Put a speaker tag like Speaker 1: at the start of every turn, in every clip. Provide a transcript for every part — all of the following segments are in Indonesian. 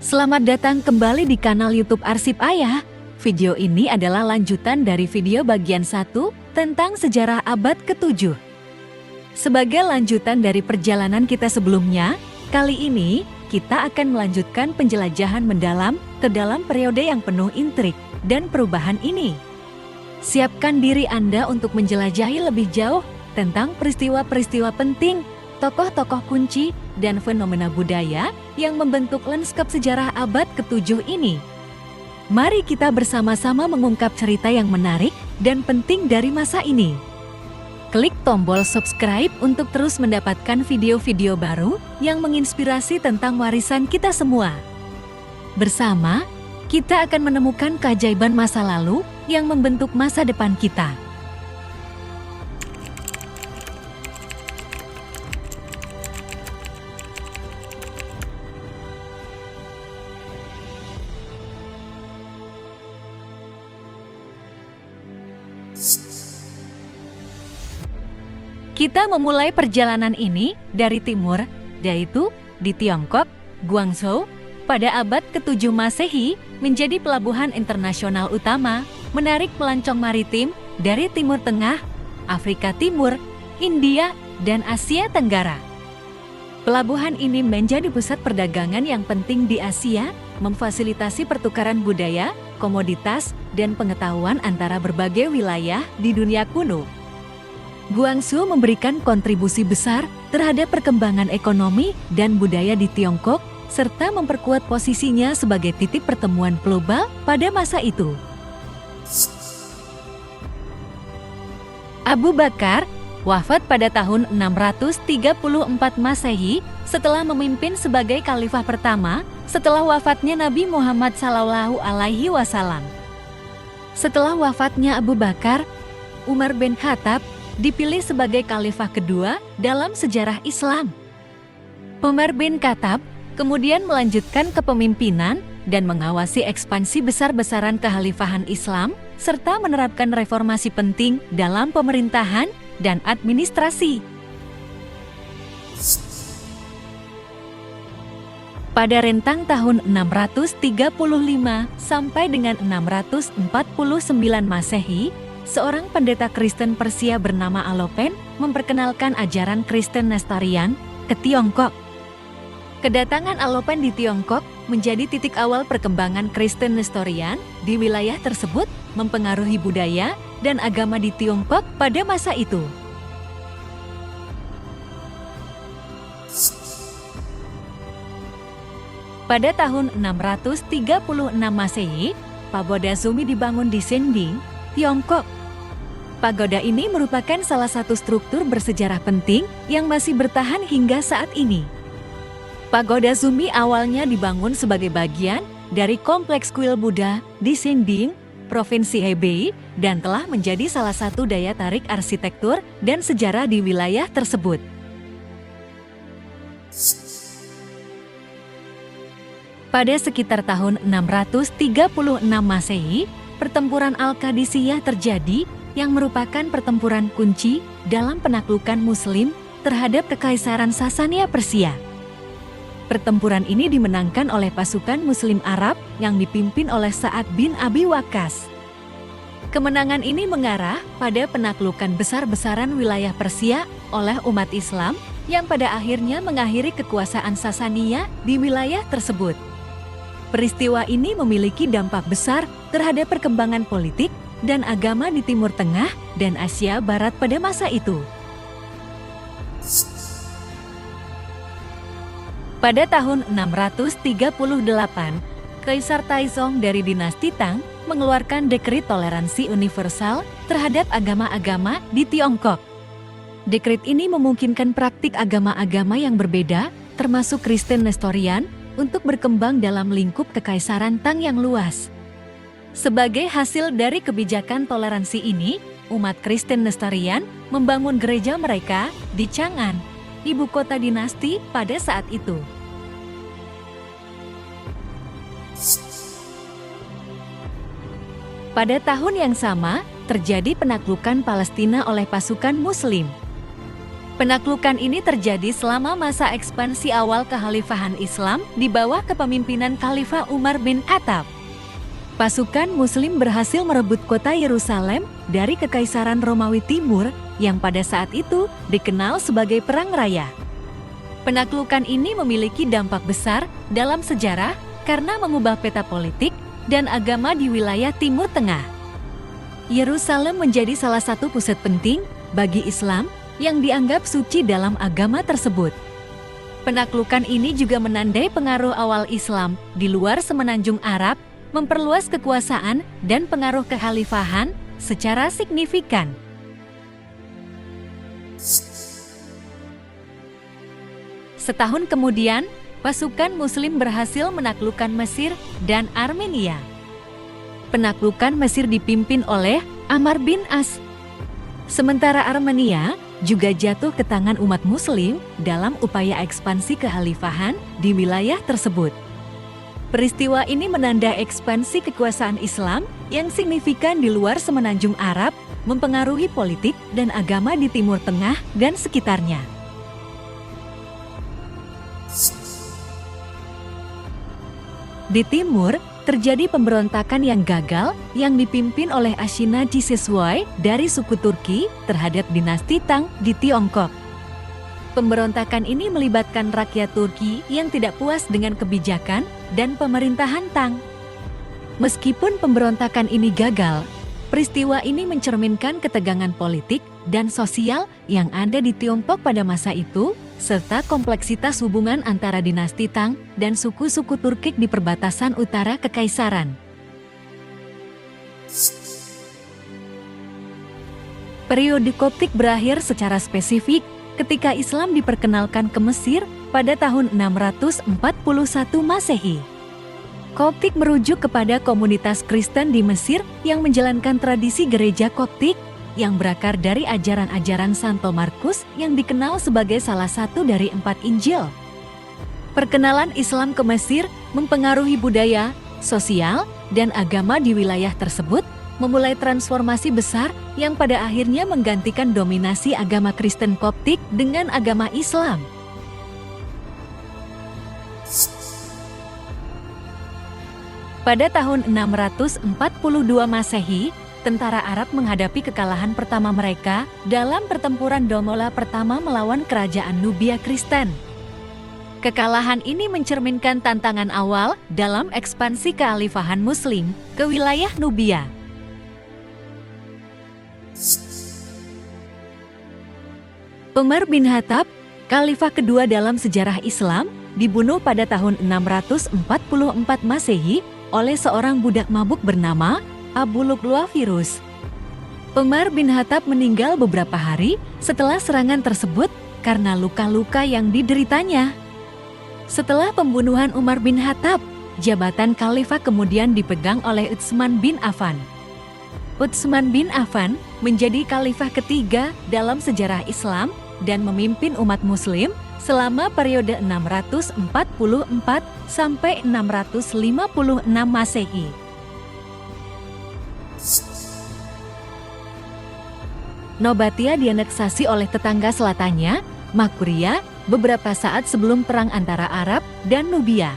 Speaker 1: Selamat datang kembali di kanal YouTube Arsip Ayah. Video ini adalah lanjutan dari video bagian 1 tentang sejarah abad ke-7. Sebagai lanjutan dari perjalanan kita sebelumnya, kali ini kita akan melanjutkan penjelajahan mendalam ke dalam periode yang penuh intrik dan perubahan ini. Siapkan diri Anda untuk menjelajahi lebih jauh tentang peristiwa-peristiwa penting, tokoh-tokoh kunci, dan fenomena budaya yang membentuk lanskap sejarah abad ke-7 ini. Mari kita bersama-sama mengungkap cerita yang menarik dan penting dari masa ini. Klik tombol subscribe untuk terus mendapatkan video-video baru yang menginspirasi tentang warisan kita semua. Bersama, kita akan menemukan keajaiban masa lalu yang membentuk masa depan kita. Kita memulai perjalanan ini dari timur, yaitu di Tiongkok, Guangzhou, pada abad ke-7 Masehi menjadi pelabuhan internasional utama, menarik pelancong maritim dari Timur Tengah, Afrika Timur, India, dan Asia Tenggara. Pelabuhan ini menjadi pusat perdagangan yang penting di Asia, memfasilitasi pertukaran budaya, komoditas, dan pengetahuan antara berbagai wilayah di dunia kuno. Guangzhou memberikan kontribusi besar terhadap perkembangan ekonomi dan budaya di Tiongkok, serta memperkuat posisinya sebagai titik pertemuan global pada masa itu. Abu Bakar wafat pada tahun 634 Masehi setelah memimpin sebagai khalifah pertama setelah wafatnya Nabi Muhammad SAW. Setelah wafatnya Abu Bakar, Umar bin Khattab dipilih sebagai khalifah kedua dalam sejarah Islam. Umar bin Khattab kemudian melanjutkan kepemimpinan dan mengawasi ekspansi besar-besaran kekhalifahan Islam, serta menerapkan reformasi penting dalam pemerintahan dan administrasi. Pada rentang tahun 635 sampai dengan 649 Masehi, seorang pendeta Kristen Persia bernama Alopen memperkenalkan ajaran Kristen Nestorian ke Tiongkok. Kedatangan Alopen di Tiongkok menjadi titik awal perkembangan Kristen Nestorian di wilayah tersebut, mempengaruhi budaya dan agama di Tiongkok pada masa itu. Pada tahun 636 Masehi, Pagoda Zumi dibangun di Sending, Tiongkok. Pagoda ini merupakan salah satu struktur bersejarah penting yang masih bertahan hingga saat ini. Pagoda Zumi awalnya dibangun sebagai bagian dari kompleks kuil Buddha di Sending, Provinsi Hebei, dan telah menjadi salah satu daya tarik arsitektur dan sejarah di wilayah tersebut. Pada sekitar tahun 636 Masehi, pertempuran Al-Qadisiyah terjadi yang merupakan pertempuran kunci dalam penaklukan Muslim terhadap Kekaisaran Sasania Persia. Pertempuran ini dimenangkan oleh pasukan Muslim Arab yang dipimpin oleh Sa'ad bin Abi Waqqas. Kemenangan ini mengarah pada penaklukan besar-besaran wilayah Persia oleh umat Islam yang pada akhirnya mengakhiri kekuasaan Sasania di wilayah tersebut. Peristiwa ini memiliki dampak besar terhadap perkembangan politik dan agama di Timur Tengah dan Asia Barat pada masa itu. Pada tahun 638, Kaisar Taizong dari dinasti Tang mengeluarkan dekret toleransi universal terhadap agama-agama di Tiongkok. Dekret ini memungkinkan praktik agama-agama yang berbeda, termasuk Kristen Nestorian, untuk berkembang dalam lingkup Kekaisaran Tang yang luas. Sebagai hasil dari kebijakan toleransi ini, umat Kristen Nestorian membangun gereja mereka di Chang'an, ibu kota dinasti pada saat itu. Pada tahun yang sama, terjadi penaklukan Palestina oleh pasukan Muslim. Penaklukan ini terjadi selama masa ekspansi awal kekhalifahan Islam di bawah kepemimpinan Khalifah Umar bin Khattab. Pasukan Muslim berhasil merebut kota Yerusalem dari Kekaisaran Romawi Timur yang pada saat itu dikenal sebagai Perang Raya. Penaklukan ini memiliki dampak besar dalam sejarah karena mengubah peta politik dan agama di wilayah Timur Tengah. Yerusalem menjadi salah satu pusat penting bagi Islam yang dianggap suci dalam agama tersebut. Penaklukan ini juga menandai pengaruh awal Islam di luar semenanjung Arab, memperluas kekuasaan dan pengaruh kekhalifahan secara signifikan. Setahun kemudian, pasukan Muslim berhasil menaklukkan Mesir dan Armenia. Penaklukan Mesir dipimpin oleh Amr bin As. Sementara Armenia juga jatuh ke tangan umat Muslim dalam upaya ekspansi kekhalifahan di wilayah tersebut. Peristiwa ini menandai ekspansi kekuasaan Islam yang signifikan di luar semenanjung Arab, mempengaruhi politik dan agama di Timur Tengah dan sekitarnya. Di timur, terjadi pemberontakan yang gagal yang dipimpin oleh Ashinaji Sesuai dari suku Turki terhadap dinasti Tang di Tiongkok. Pemberontakan ini melibatkan rakyat Turki yang tidak puas dengan kebijakan dan pemerintahan Tang. Meskipun pemberontakan ini gagal, peristiwa ini mencerminkan ketegangan politik dan sosial yang ada di Tiongkok pada masa itu, serta kompleksitas hubungan antara dinasti Tang dan suku-suku Turkik di perbatasan utara Kekaisaran. Periode Koptik berakhir secara spesifik ketika Islam diperkenalkan ke Mesir pada tahun 641 Masehi. Koptik merujuk kepada komunitas Kristen di Mesir yang menjalankan tradisi gereja Koptik yang berakar dari ajaran-ajaran Santo Markus yang dikenal sebagai salah satu dari 4 Injil. Perkenalan Islam ke Mesir mempengaruhi budaya, sosial, dan agama di wilayah tersebut, memulai transformasi besar yang pada akhirnya menggantikan dominasi agama Kristen Koptik dengan agama Islam. Pada tahun 642 Masehi, tentara Arab menghadapi kekalahan pertama mereka dalam pertempuran Domola pertama melawan kerajaan Nubia Kristen. Kekalahan ini mencerminkan tantangan awal dalam ekspansi kekhalifahan Muslim ke wilayah Nubia. Umar bin Khattab, khalifah kedua dalam sejarah Islam, dibunuh pada tahun 644 Masehi oleh seorang budak mabuk bernama Abu Lu'lu'ah Firuz. Umar bin Khattab meninggal beberapa hari setelah serangan tersebut karena luka-luka yang dideritanya. Setelah pembunuhan Umar bin Khattab, jabatan khalifah kemudian dipegang oleh Utsman bin Affan. Utsman bin Affan menjadi khalifah ketiga dalam sejarah Islam dan memimpin umat Muslim selama periode 644 sampai 656 Masehi. Nobatia dianeksasi oleh tetangga selatannya, Makuria, beberapa saat sebelum perang antara Arab dan Nubia.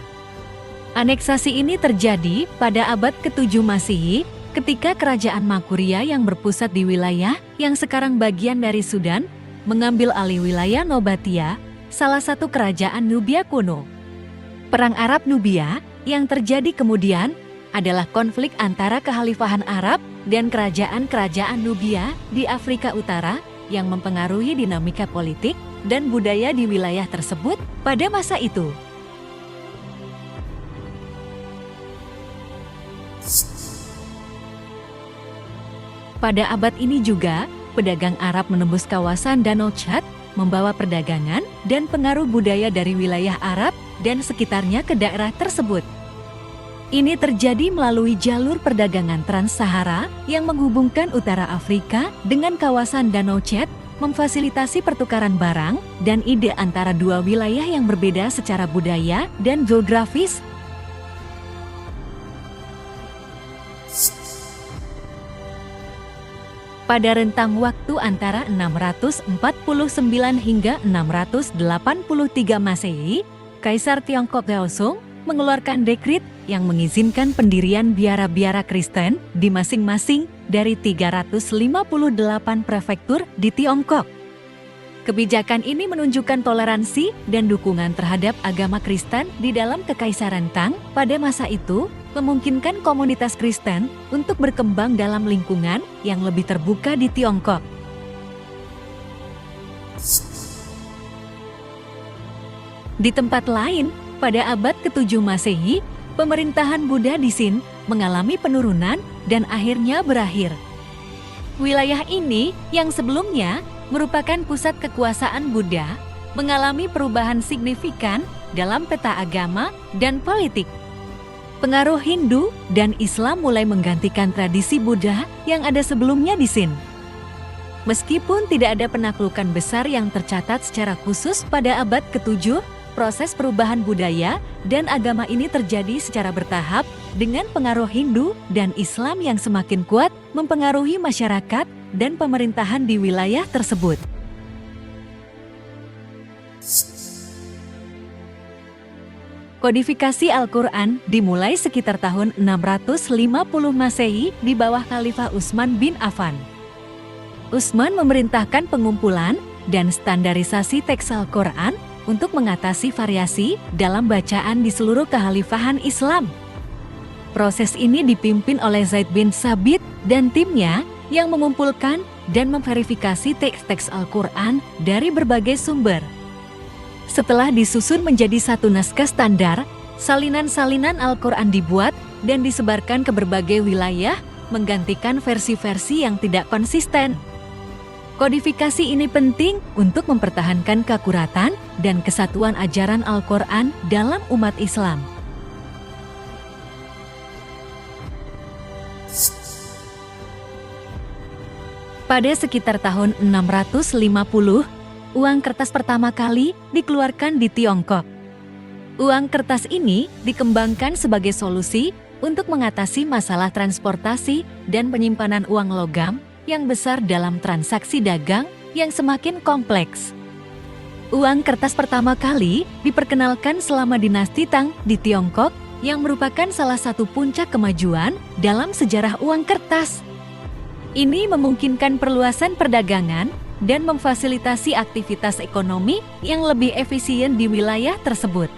Speaker 1: Aneksasi ini terjadi pada abad ke-7 Masehi ketika kerajaan Makuria yang berpusat di wilayah yang sekarang bagian dari Sudan mengambil alih wilayah Nobatia, salah satu kerajaan Nubia kuno. Perang Arab-Nubia yang terjadi kemudian adalah konflik antara kekhalifahan Arab dan kerajaan-kerajaan Nubia di Afrika Utara yang mempengaruhi dinamika politik dan budaya di wilayah tersebut pada masa itu. Pada abad ini juga, pedagang Arab menembus kawasan Danau Chad, membawa perdagangan dan pengaruh budaya dari wilayah Arab dan sekitarnya ke daerah tersebut. Ini terjadi melalui jalur perdagangan Trans-Sahara yang menghubungkan utara Afrika dengan kawasan Danau Chad, memfasilitasi pertukaran barang dan ide antara dua wilayah yang berbeda secara budaya dan geografis. Pada rentang waktu antara 649 hingga 683 Masehi, Kaisar Tiongkok Gaosong mengeluarkan dekrit yang mengizinkan pendirian biara-biara Kristen di masing-masing dari 358 prefektur di Tiongkok. Kebijakan ini menunjukkan toleransi dan dukungan terhadap agama Kristen di dalam Kekaisaran Tang pada masa itu, memungkinkan komunitas Kristen untuk berkembang dalam lingkungan yang lebih terbuka di Tiongkok. Di tempat lain, pada abad ke-7 Masehi, pemerintahan Buddha di Sin mengalami penurunan dan akhirnya berakhir. Wilayah ini yang sebelumnya merupakan pusat kekuasaan Buddha, mengalami perubahan signifikan dalam peta agama dan politik. Pengaruh Hindu dan Islam mulai menggantikan tradisi Buddha yang ada sebelumnya di Sin. Meskipun tidak ada penaklukan besar yang tercatat secara khusus pada abad ke-7, proses perubahan budaya dan agama ini terjadi secara bertahap dengan pengaruh Hindu dan Islam yang semakin kuat mempengaruhi masyarakat dan pemerintahan di wilayah tersebut. Kodifikasi Al-Quran dimulai sekitar tahun 650 Masehi di bawah Khalifah Utsman bin Affan. Utsman memerintahkan pengumpulan dan standarisasi teks Al-Quran untuk mengatasi variasi dalam bacaan di seluruh kekhalifahan Islam. Proses ini dipimpin oleh Zaid bin Sabit dan timnya yang mengumpulkan dan memverifikasi teks-teks Al-Quran dari berbagai sumber. Setelah disusun menjadi satu naskah standar, salinan-salinan Al-Quran dibuat dan disebarkan ke berbagai wilayah, menggantikan versi-versi yang tidak konsisten. Kodifikasi ini penting untuk mempertahankan keakuratan dan kesatuan ajaran Al-Quran dalam umat Islam. Pada sekitar tahun 650, uang kertas pertama kali dikeluarkan di Tiongkok. Uang kertas ini dikembangkan sebagai solusi untuk mengatasi masalah transportasi dan penyimpanan uang logam yang besar dalam transaksi dagang yang semakin kompleks. Uang kertas pertama kali diperkenalkan selama dinasti Tang di Tiongkok yang merupakan salah satu puncak kemajuan dalam sejarah uang kertas. Ini memungkinkan perluasan perdagangan dan memfasilitasi aktivitas ekonomi yang lebih efisien di wilayah tersebut.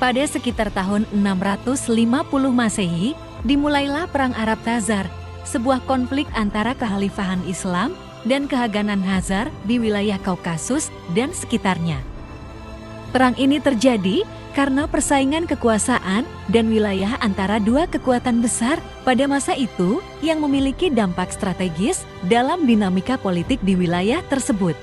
Speaker 1: Pada sekitar tahun 650 Masehi, dimulailah Perang Arab Khazar, sebuah konflik antara kekhalifahan Islam dan kehaganan Khazar di wilayah Kaukasus dan sekitarnya. Perang ini terjadi karena persaingan kekuasaan dan wilayah antara dua kekuatan besar pada masa itu yang memiliki dampak strategis dalam dinamika politik di wilayah tersebut.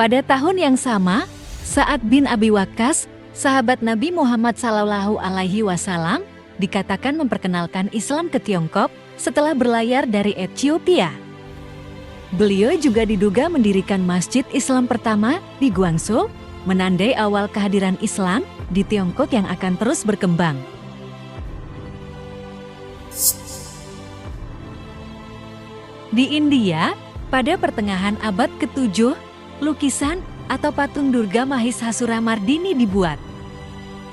Speaker 1: Pada tahun yang sama, Sa'ad bin Abi Waqqas, sahabat Nabi Muhammad SAW, dikatakan memperkenalkan Islam ke Tiongkok setelah berlayar dari Ethiopia. Beliau juga diduga mendirikan masjid Islam pertama di Guangzhou, menandai awal kehadiran Islam di Tiongkok yang akan terus berkembang. Di India, pada pertengahan abad ke-7, lukisan atau patung Durga Mahishasura Mardini dibuat.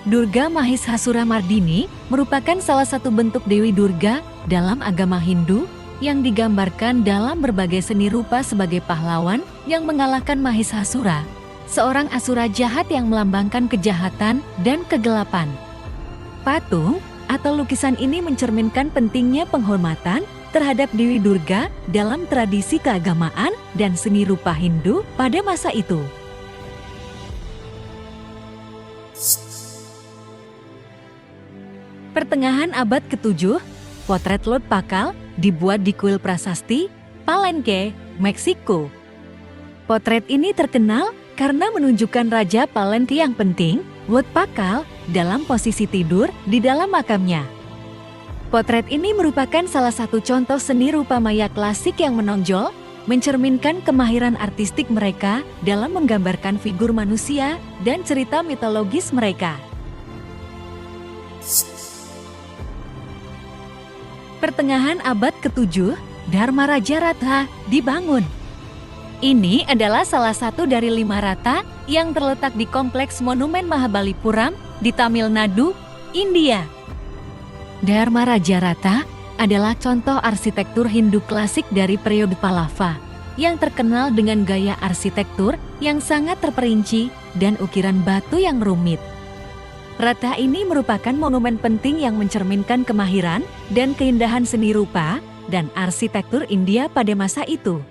Speaker 1: Durga Mahishasura Mardini merupakan salah satu bentuk Dewi Durga dalam agama Hindu yang digambarkan dalam berbagai seni rupa sebagai pahlawan yang mengalahkan Mahishasura, seorang asura jahat yang melambangkan kejahatan dan kegelapan. Patung atau lukisan ini mencerminkan pentingnya penghormatan terhadap Dewi Durga dalam tradisi keagamaan dan seni rupa Hindu pada masa itu. Pertengahan abad ke-7, potret Lord Pakal dibuat di kuil prasasti Palenque, Meksiko. Potret ini terkenal karena menunjukkan Raja Palenque yang penting, Lord Pakal, dalam posisi tidur di dalam makamnya. Potret ini merupakan salah satu contoh seni rupa maya klasik yang menonjol mencerminkan kemahiran artistik mereka dalam menggambarkan figur manusia dan cerita mitologis mereka. Pertengahan abad ke-7, Dharma Raja Ratha dibangun. Ini adalah salah satu dari 5 rata yang terletak di Kompleks Monumen Mahabalipuram di Tamil Nadu, India. Dharma Raja Ratha adalah contoh arsitektur Hindu klasik dari periode Pallava, yang terkenal dengan gaya arsitektur yang sangat terperinci dan ukiran batu yang rumit. Rata ini merupakan monumen penting yang mencerminkan kemahiran dan keindahan seni rupa dan arsitektur India pada masa itu.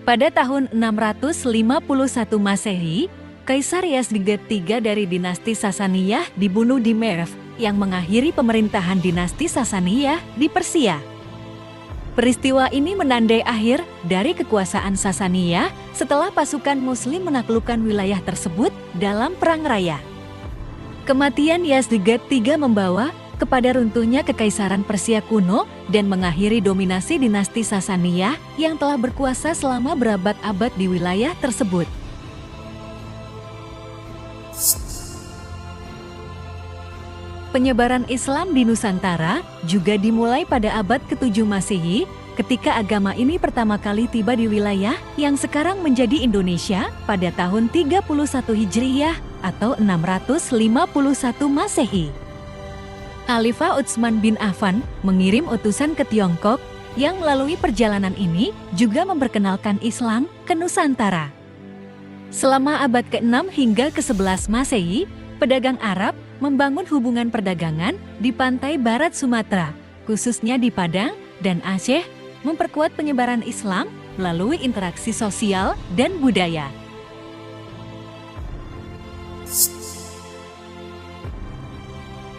Speaker 1: Pada tahun 651 Masehi, Kaisar Yazdegerd III dari dinasti Sasaniyah dibunuh di Merv yang mengakhiri pemerintahan dinasti Sasaniyah di Persia. Peristiwa ini menandai akhir dari kekuasaan Sasaniyah setelah pasukan Muslim menaklukkan wilayah tersebut dalam Perang Raya. Kematian Yazdegerd III membawa kepada runtuhnya Kekaisaran Persia kuno dan mengakhiri dominasi dinasti Sasaniyah yang telah berkuasa selama berabad-abad di wilayah tersebut. Penyebaran Islam di Nusantara juga dimulai pada abad ke-7 Masehi ketika agama ini pertama kali tiba di wilayah yang sekarang menjadi Indonesia pada tahun 31 Hijriyah atau 651 Masehi. Khalifah Utsman bin Affan mengirim utusan ke Tiongkok yang melalui perjalanan ini juga memperkenalkan Islam ke Nusantara. Selama abad ke-6 hingga ke-11 Masehi, pedagang Arab membangun hubungan perdagangan di pantai barat Sumatera, khususnya di Padang dan Aceh, memperkuat penyebaran Islam melalui interaksi sosial dan budaya.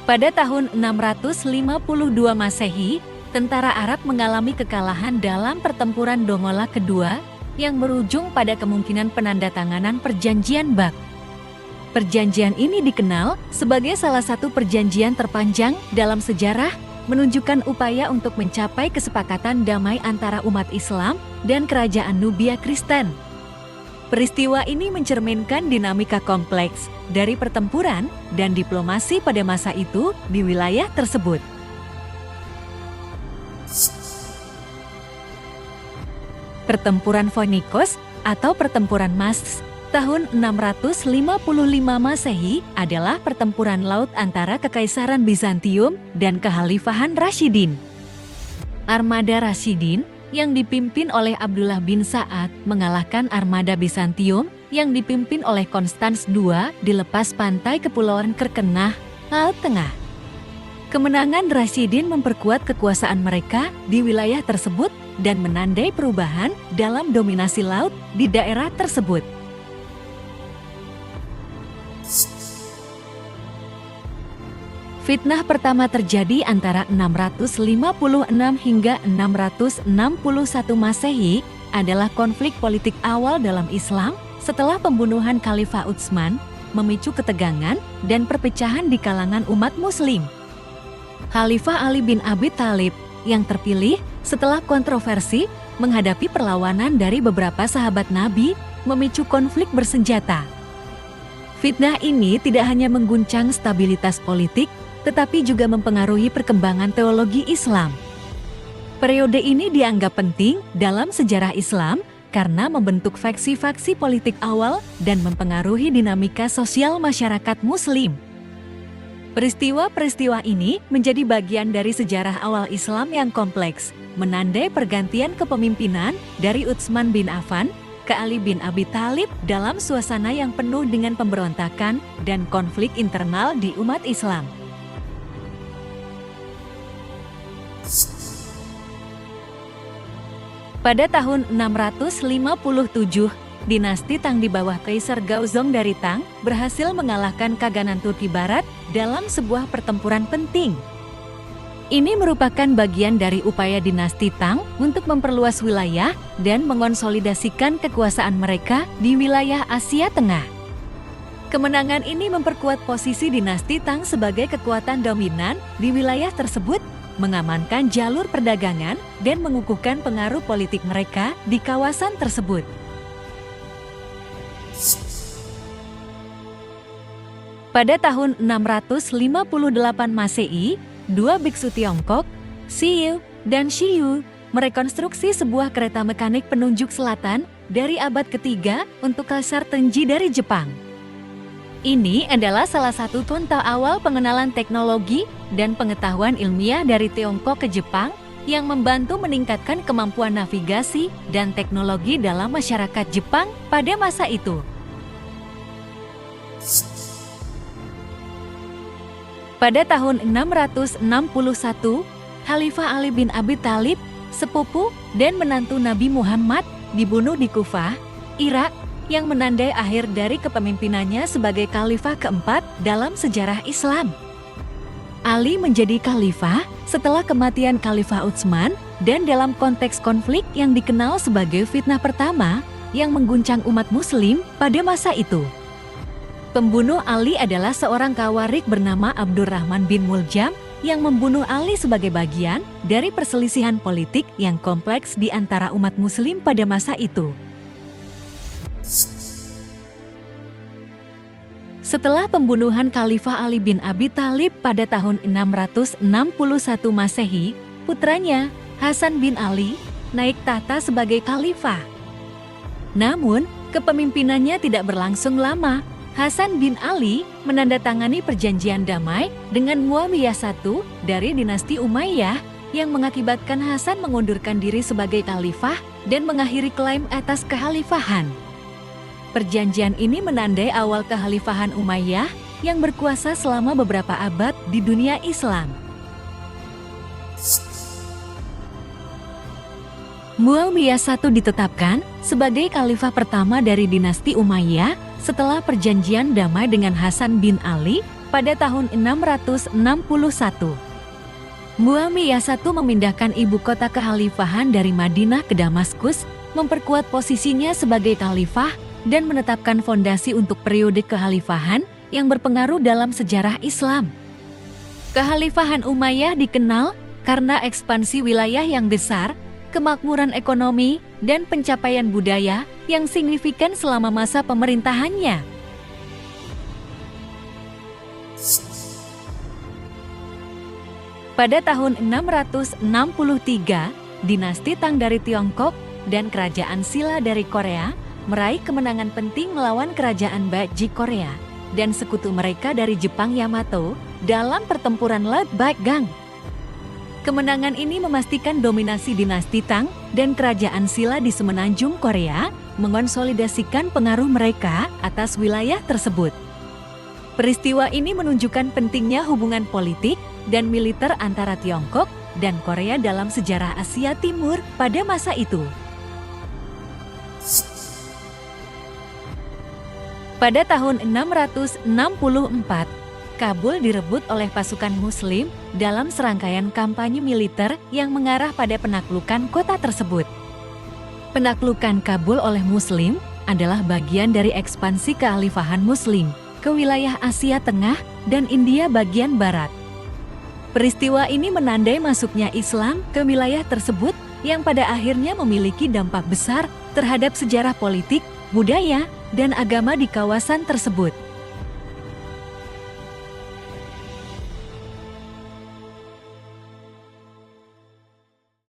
Speaker 1: Pada tahun 652 Masehi, tentara Arab mengalami kekalahan dalam pertempuran Dongola kedua yang berujung pada kemungkinan penandatanganan Perjanjian Bak. Perjanjian ini dikenal sebagai salah satu perjanjian terpanjang dalam sejarah, menunjukkan upaya untuk mencapai kesepakatan damai antara umat Islam dan kerajaan Nubia Kristen. Peristiwa ini mencerminkan dinamika kompleks dari pertempuran dan diplomasi pada masa itu di wilayah tersebut. Pertempuran Phonikos atau Pertempuran Masks tahun 655 Masehi adalah pertempuran laut antara Kekaisaran Bizantium dan Kekhalifahan Rasyidin. Armada Rasyidin yang dipimpin oleh Abdullah bin Sa'ad mengalahkan armada Bizantium yang dipimpin oleh Konstans II di lepas pantai Kepulauan Kerkenah, Laut Tengah. Kemenangan Rasyidin memperkuat kekuasaan mereka di wilayah tersebut dan menandai perubahan dalam dominasi laut di daerah tersebut. Fitnah pertama terjadi antara 656 hingga 661 Masehi adalah konflik politik awal dalam Islam setelah pembunuhan Khalifah Utsman, memicu ketegangan dan perpecahan di kalangan umat Muslim. Khalifah Ali bin Abi Thalib yang terpilih setelah kontroversi menghadapi perlawanan dari beberapa sahabat Nabi, memicu konflik bersenjata. Fitnah ini tidak hanya mengguncang stabilitas politik, tetapi juga mempengaruhi perkembangan teologi Islam. Periode ini dianggap penting dalam sejarah Islam karena membentuk faksi-faksi politik awal dan mempengaruhi dinamika sosial masyarakat Muslim. Peristiwa-peristiwa ini menjadi bagian dari sejarah awal Islam yang kompleks, menandai pergantian kepemimpinan dari Utsman bin Affan ke Ali bin Abi Thalib dalam suasana yang penuh dengan pemberontakan dan konflik internal di umat Islam. Pada tahun 657, dinasti Tang di bawah Kaisar Gaozong dari Tang berhasil mengalahkan Kaganan Turki Barat dalam sebuah pertempuran penting. Ini merupakan bagian dari upaya dinasti Tang untuk memperluas wilayah dan mengonsolidasikan kekuasaan mereka di wilayah Asia Tengah. Kemenangan ini memperkuat posisi dinasti Tang sebagai kekuatan dominan di wilayah tersebut mengamankan jalur perdagangan, dan mengukuhkan pengaruh politik mereka di kawasan tersebut. Pada tahun 658 Masehi, dua biksu Tiongkok, Xiyu dan Shiyu, merekonstruksi sebuah kereta mekanik penunjuk selatan dari abad ketiga untuk Kaisar Tenji dari Jepang. Ini adalah salah satu contoh awal pengenalan teknologi dan pengetahuan ilmiah dari Tiongkok ke Jepang yang membantu meningkatkan kemampuan navigasi dan teknologi dalam masyarakat Jepang pada masa itu. Pada tahun 661, Khalifah Ali bin Abi Thalib, sepupu dan menantu Nabi Muhammad, dibunuh di Kufah, Irak, yang menandai akhir dari kepemimpinannya sebagai khalifah keempat dalam sejarah Islam. Ali menjadi khalifah setelah kematian Khalifah Utsman dan dalam konteks konflik yang dikenal sebagai fitnah pertama yang mengguncang umat muslim pada masa itu. Pembunuh Ali adalah seorang kawarik bernama Abdurrahman bin Muljam yang membunuh Ali sebagai bagian dari perselisihan politik yang kompleks di antara umat muslim pada masa itu. Setelah pembunuhan Khalifah Ali bin Abi Thalib pada tahun 661 Masehi, putranya, Hasan bin Ali, naik tahta sebagai khalifah. Namun, kepemimpinannya tidak berlangsung lama. Hasan bin Ali menandatangani perjanjian damai dengan Muawiyah I dari dinasti Umayyah yang mengakibatkan Hasan mengundurkan diri sebagai khalifah dan mengakhiri klaim atas kekhalifahan. Perjanjian ini menandai awal kekhalifahan Umayyah yang berkuasa selama beberapa abad di dunia Islam. Muawiyah I ditetapkan sebagai khalifah pertama dari dinasti Umayyah setelah perjanjian damai dengan Hasan bin Ali pada tahun 661. Muawiyah I memindahkan ibu kota kekhalifahan dari Madinah ke Damaskus, memperkuat posisinya sebagai khalifah, dan menetapkan fondasi untuk periode kekhalifahan yang berpengaruh dalam sejarah Islam. Kekhalifahan Umayyah dikenal karena ekspansi wilayah yang besar, kemakmuran ekonomi, dan pencapaian budaya yang signifikan selama masa pemerintahannya. Pada tahun 663, dinasti Tang dari Tiongkok dan kerajaan Silla dari Korea meraih kemenangan penting melawan kerajaan Baekje Korea dan sekutu mereka dari Jepang Yamato dalam pertempuran Laut Baekgang. Kemenangan ini memastikan dominasi dinasti Tang dan kerajaan Silla di semenanjung Korea, mengonsolidasikan pengaruh mereka atas wilayah tersebut. Peristiwa ini menunjukkan pentingnya hubungan politik dan militer antara Tiongkok dan Korea dalam sejarah Asia Timur pada masa itu. Pada tahun 664, Kabul direbut oleh pasukan Muslim dalam serangkaian kampanye militer yang mengarah pada penaklukan kota tersebut. Penaklukan Kabul oleh Muslim adalah bagian dari ekspansi kekhalifahan Muslim ke wilayah Asia Tengah dan India bagian barat. Peristiwa ini menandai masuknya Islam ke wilayah tersebut yang pada akhirnya memiliki dampak besar terhadap sejarah politik, budaya, dan agama di kawasan tersebut.